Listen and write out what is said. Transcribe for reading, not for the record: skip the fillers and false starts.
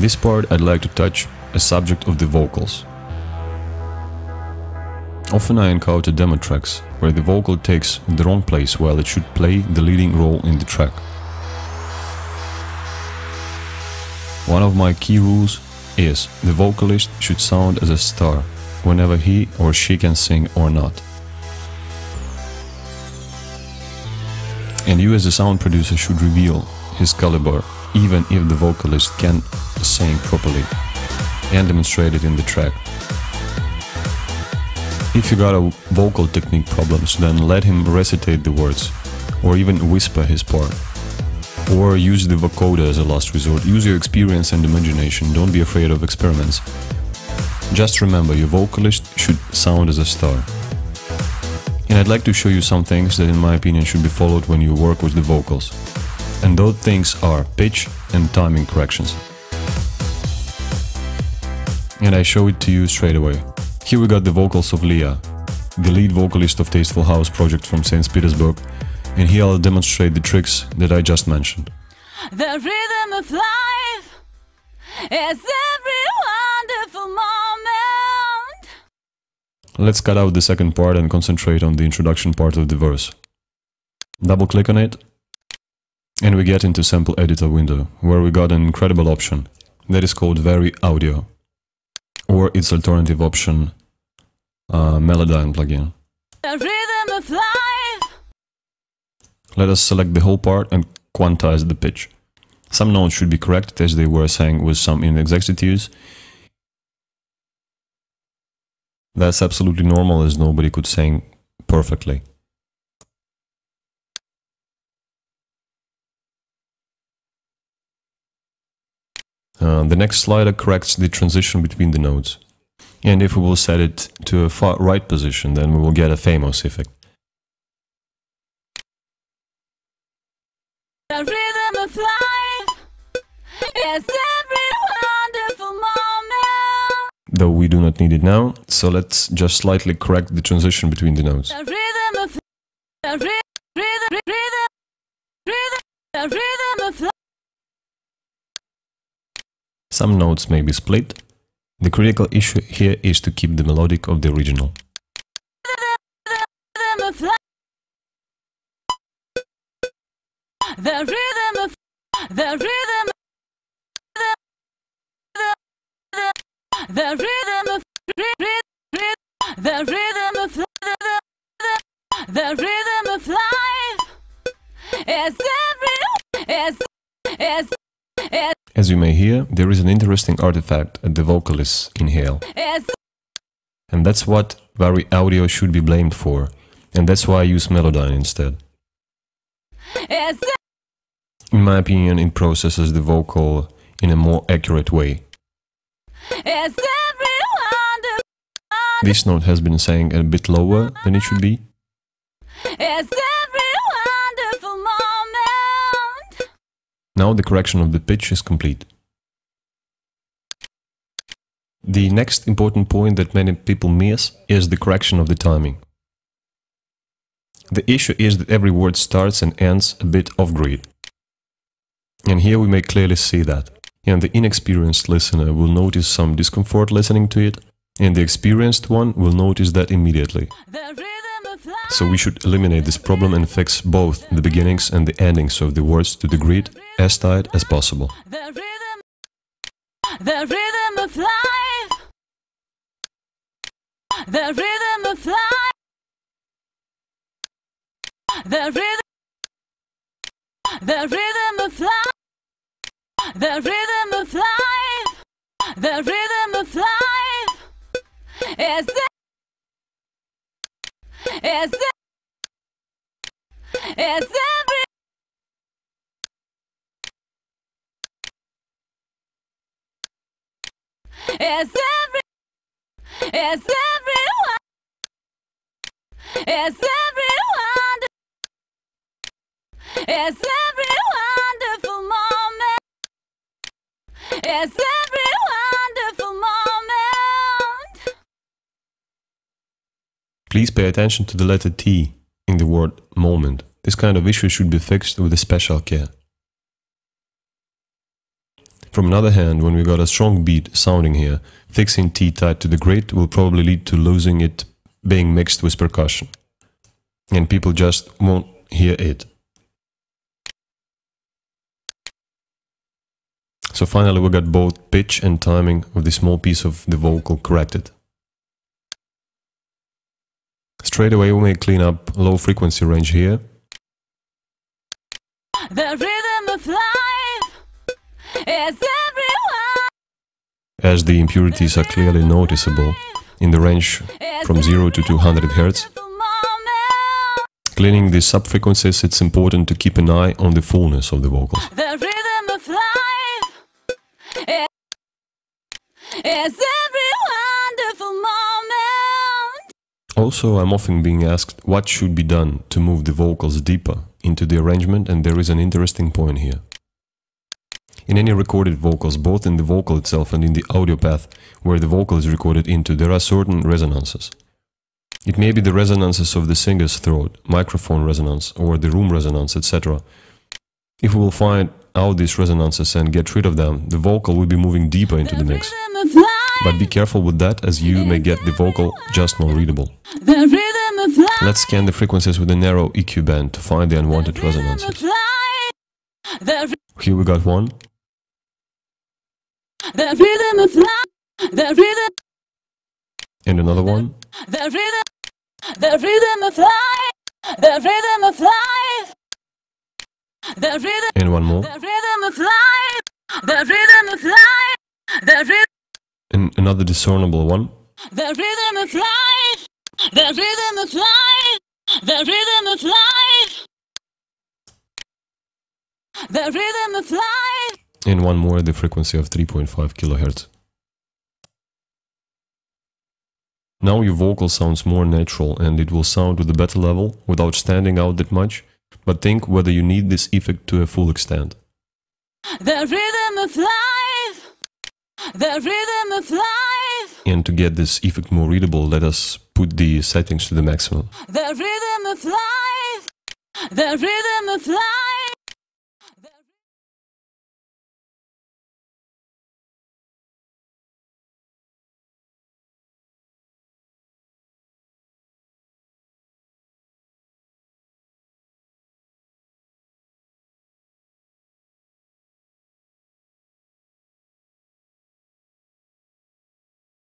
this part I'd like to touch a subject of the vocals. Often I encounter demo tracks where the vocal takes the wrong place while it should play the leading role in the track. One of my key rules is the vocalist should sound as a star whenever he or she can sing or not. And you as a sound producer should reveal his caliber even if the vocalist can't sing properly and demonstrate it in the track. If you got a vocal technique problems, then let him recitate the words or even whisper his part. Or use the vocoder as a last resort. Use your experience and imagination, don't be afraid of experiments. Just remember, your vocalist should sound as a star. And I'd like to show you some things that in my opinion should be followed when you work with the vocals. And those things are pitch and timing corrections. And I show it to you straight away. Here we got the vocals of Leah, the lead vocalist of Tasteful House project from St. Petersburg, and here I'll demonstrate the tricks that I just mentioned. The rhythm of life is every wonderful moment. Let's cut out the second part and concentrate on the introduction part of the verse. Double click on it, and we get into sample editor window, where we got an incredible option that is called Vary Audio, or its alternative option, Melodyne plugin. The rhythm of life. Let us select the whole part and quantize the pitch. Some notes should be corrected as they were sang with some inexactitudes. That's absolutely normal as nobody could sing perfectly. The next slider corrects the transition between the notes. And if we will set it to a far right position, then we will get a famous effect. The rhythm of life is every wonderful moment. Though we do not need it now, so let's just slightly correct the transition between the notes. The rhythm of the rhythm of life. Some notes may be split. The critical issue here is to keep the melodic of the original. The rhythm of the rhythm the rhythm of the rhythm of the rhythm of life is every is As you may hear, there is an interesting artifact at the vocalists inhale. And that's what Vary Audio should be blamed for. And that's why I use Melodyne instead. In my opinion, it processes the vocal in a more accurate way. This note has been sang a bit lower than it should be. Now the correction of the pitch is complete. The next important point that many people miss is the correction of the timing. The issue is that every word starts and ends a bit off-grid. And here we may clearly see that. And the inexperienced listener will notice some discomfort listening to it, and the experienced one will notice that immediately. So we should eliminate this problem and fix both the beginnings and the endings of the words to the grid as tight as possible. The rhythm of life. The rhythm of life. The rhythm. The rhythm of life. The rhythm of life. The rhythm of life is every wonderful moment. It's every wonderful moment. Please pay attention to the letter T in the word moment. This kind of issue should be fixed with a special care. From another hand, when we got a strong beat sounding here, fixing T tight to the grid will probably lead to losing it being mixed with percussion. And people just won't hear it. So finally we got both pitch and timing of the small piece of the vocal corrected. Straight away we may clean up low frequency range here. The rhythm of life is everyone. As the impurities are clearly noticeable in the range from 0 to 200 Hz. Cleaning these sub-frequencies, it's important to keep an eye on the fullness of the vocals. The rhythm of life is every wonderful moment. Also, I'm often being asked what should be done to move the vocals deeper into the arrangement, and there is an interesting point here. In any recorded vocals, both in the vocal itself and in the audio path where the vocal is recorded into, there are certain resonances. It may be the resonances of the singer's throat, microphone resonance, or the room resonance, etc. If we will find out these resonances and get rid of them, the vocal will be moving deeper into the mix. But be careful with that, as you may get the vocal just more readable. Let's scan the frequencies with a narrow EQ band to find the unwanted resonances. Here we got one. The rhythm of life, the rhythm, and another one. the rhythm of life, the rhythm of life, the rhythm, And one more. the rhythm of life, the rhythm of life, the rhythm, And another discernible one. the rhythm of life, the rhythm of life, the rhythm of life, the rhythm of life. And one more at the frequency of 3.5 kHz. Now your vocal sounds more natural and it will sound with a better level without standing out that much, but think whether you need this effect to a full extent. The rhythm of life, the rhythm of life, And to get this effect more readable, let us put the settings to the maximum. the rhythm of life, the rhythm of life.